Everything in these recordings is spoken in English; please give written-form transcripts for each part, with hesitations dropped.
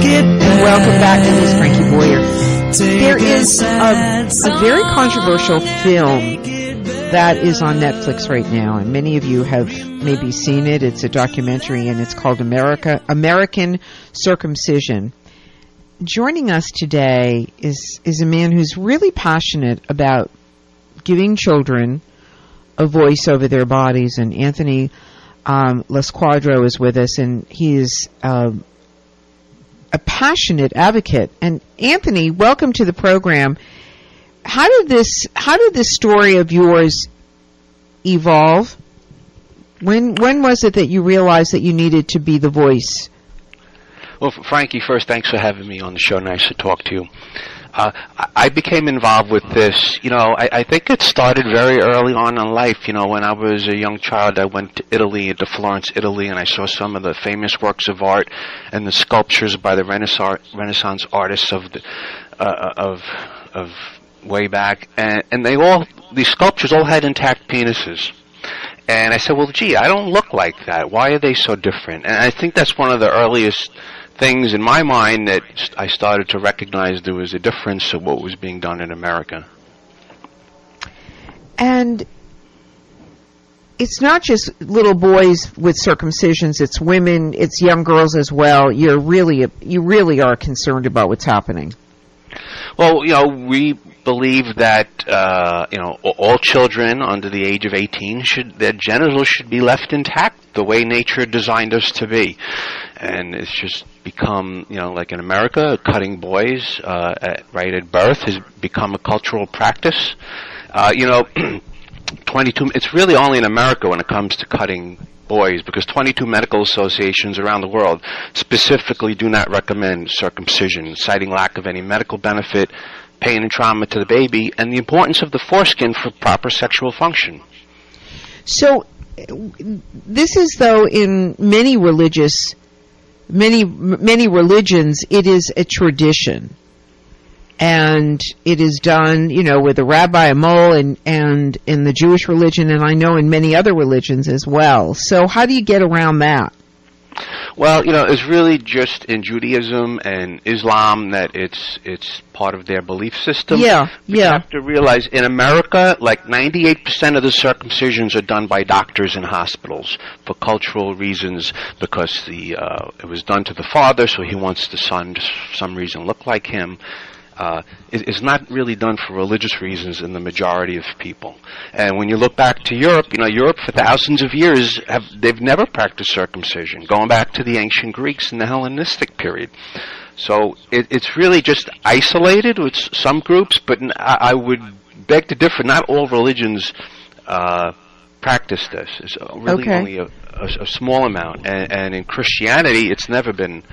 Welcome back. This is Frankie Boyer. There is a very controversial film that is on Netflix right now, and many of you have maybe seen it. It's a documentary, and it's called American Circumcision. Joining us today is a man who's really passionate about giving children a voice over their bodies, and Anthony Losquadro is with us, and he is a passionate advocate. And Anthony, welcome to the program. How did this story of yours evolve? When was it that you realized that you needed to be the voice? Well, Frankie, first, thanks for having me on the show. Nice to talk to you. I became involved with this, I think it started very early on in life. When I was a young child, I went to Italy, to Florence, Italy, and I saw some of the famous works of art and the sculptures by the Renaissance artists of way back, and these sculptures all had intact penises. And I said, well, gee, I don't look like that. Why are they so different? And I think that's one of the earliest things in my mind that I started to recognize there was a difference of what was being done in America. And it's not just little boys with circumcisions, it's women, it's young girls as well. You really are concerned about what's happening. Well, we believe that all children under the age of 18 their genitals should be left intact the way nature designed us to be. And it's just become, like in America, cutting boys right at birth has become a cultural practice. 22. It's really only in America when it comes to cutting boys, because 22 medical associations around the world specifically do not recommend circumcision, citing lack of any medical benefit, pain and trauma to the baby, and the importance of the foreskin for proper sexual function. So, this is, though, in many religions, it is a tradition. And it is done, with a rabbi, a mole, and in the Jewish religion, and I know in many other religions as well. So how do you get around that? Well, it's really just in Judaism and Islam that it's part of their belief system. Yeah. You have to realize in America, like 98% of the circumcisions are done by doctors in hospitals for cultural reasons, because it was done to the father, so he wants the son to for some reason look like him. Is not really done for religious reasons in the majority of people. And when you look back to Europe, Europe for thousands of years they've never practiced circumcision, going back to the ancient Greeks in the Hellenistic period. So it's really just isolated with some groups, but I would beg to differ. Not all religions practice this. It's really only a small amount. And in Christianity, it's never been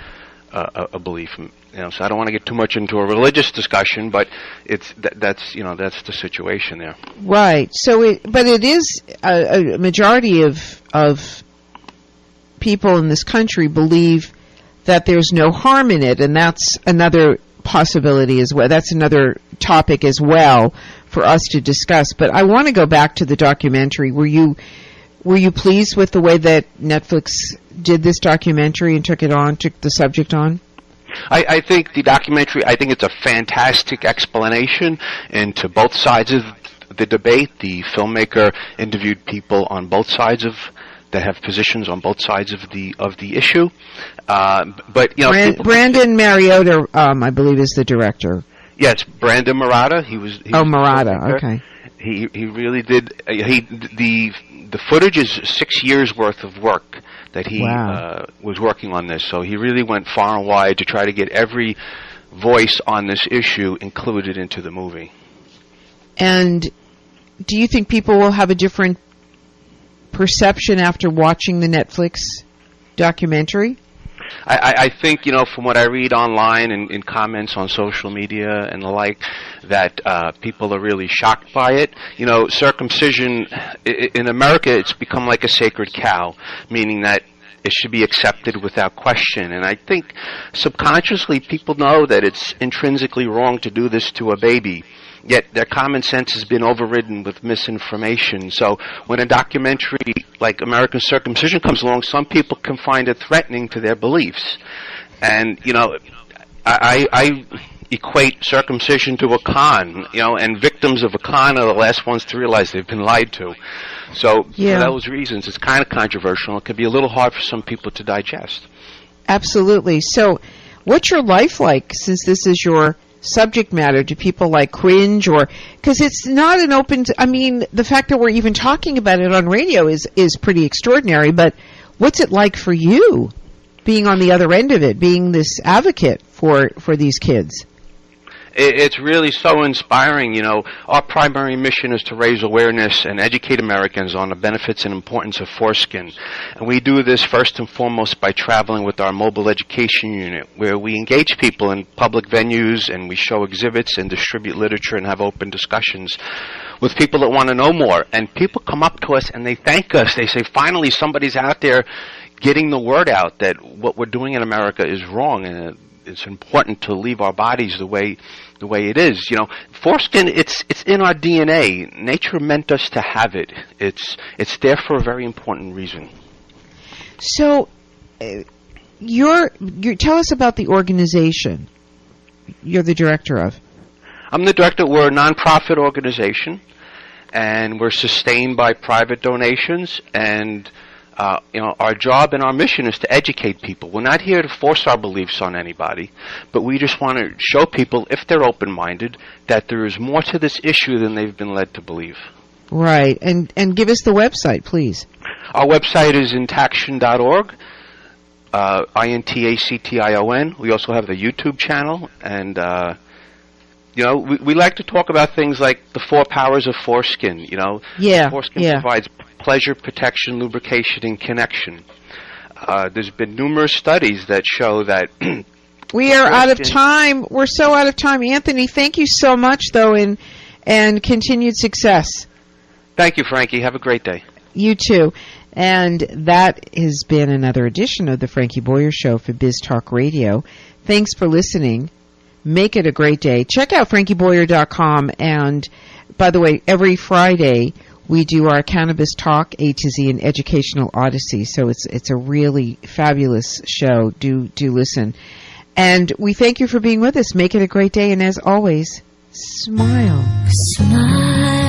a belief. So I don't want to get too much into a religious discussion, but that's the situation there. Right. So, but it is a majority of people in this country believe that there's no harm in it, and that's another possibility as well. That's another topic as well for us to discuss. But I want to go back to the documentary. Were you pleased with the way that Netflix did this documentary and took the subject on? I think the documentary, it's a fantastic explanation into both sides of the debate. The filmmaker interviewed people on both sides that have positions on both sides of the issue. But Brandon Mariota, I believe, is the director. Yeah, it's Brandon Mariota. He was Mariota. Okay. He really did. The footage is 6 years worth of work that he was working on this. So he really went far and wide to try to get every voice on this issue included into the movie. And do you think people will have a different perception after watching the Netflix documentary? I think, from what I read online and in comments on social media and the like, that people are really shocked by it. Circumcision, in America, it's become like a sacred cow, meaning that it should be accepted without question. And I think subconsciously people know that it's intrinsically wrong to do this to a baby. Yet their common sense has been overridden with misinformation. So when a documentary like American Circumcision comes along, some people can find it threatening to their beliefs. And, I equate circumcision to a con, and victims of a con are the last ones to realize they've been lied to. So for those reasons, it's kind of controversial. It can be a little hard for some people to digest. Absolutely. So what's your life like, since this is your subject matter? Do people cringe, or because it's not an open the fact that we're even talking about it on radio is pretty extraordinary, but what's it like for you being on the other end of it, being this advocate for these kids? It's really so inspiring. Our primary mission is to raise awareness and educate Americans on the benefits and importance of foreskin. And we do this first and foremost by traveling with our mobile education unit, where we engage people in public venues and we show exhibits and distribute literature and have open discussions with people that want to know more. And people come up to us and they thank us. They say, finally, somebody's out there getting the word out that what we're doing in America is wrong, and it's important to leave our bodies the way it is. Foreskin, it's in our DNA. Nature meant us to have it. It's there for a very important reason. So, you tell us about the organization you're the director of. I'm the director. We're a nonprofit organization, and we're sustained by private donations, and our job and our mission is to educate people. We're not here to force our beliefs on anybody, but we just want to show people, if they're open-minded, that there is more to this issue than they've been led to believe. Right. And give us the website, please. Our website is intaction.org, INTACTION. We also have the YouTube channel, and we like to talk about things like the 4 powers of foreskin. Foreskin provides pleasure, protection, lubrication, and connection. There's been numerous studies that show that we are out of time. We're so out of time. Anthony, thank you so much, though, and continued success. Thank you, Frankie. Have a great day. You too. And that has been another edition of the Frankie Boyer Show for BizTalkRadio. Thanks for listening. Make it a great day. Check out FrankieBoyer.com. And, by the way, every Friday we do our Cannabis Talk A to Z and Educational Odyssey. So it's a really fabulous show. Do listen. And we thank you for being with us. Make it a great day. And as always, smile. Smile.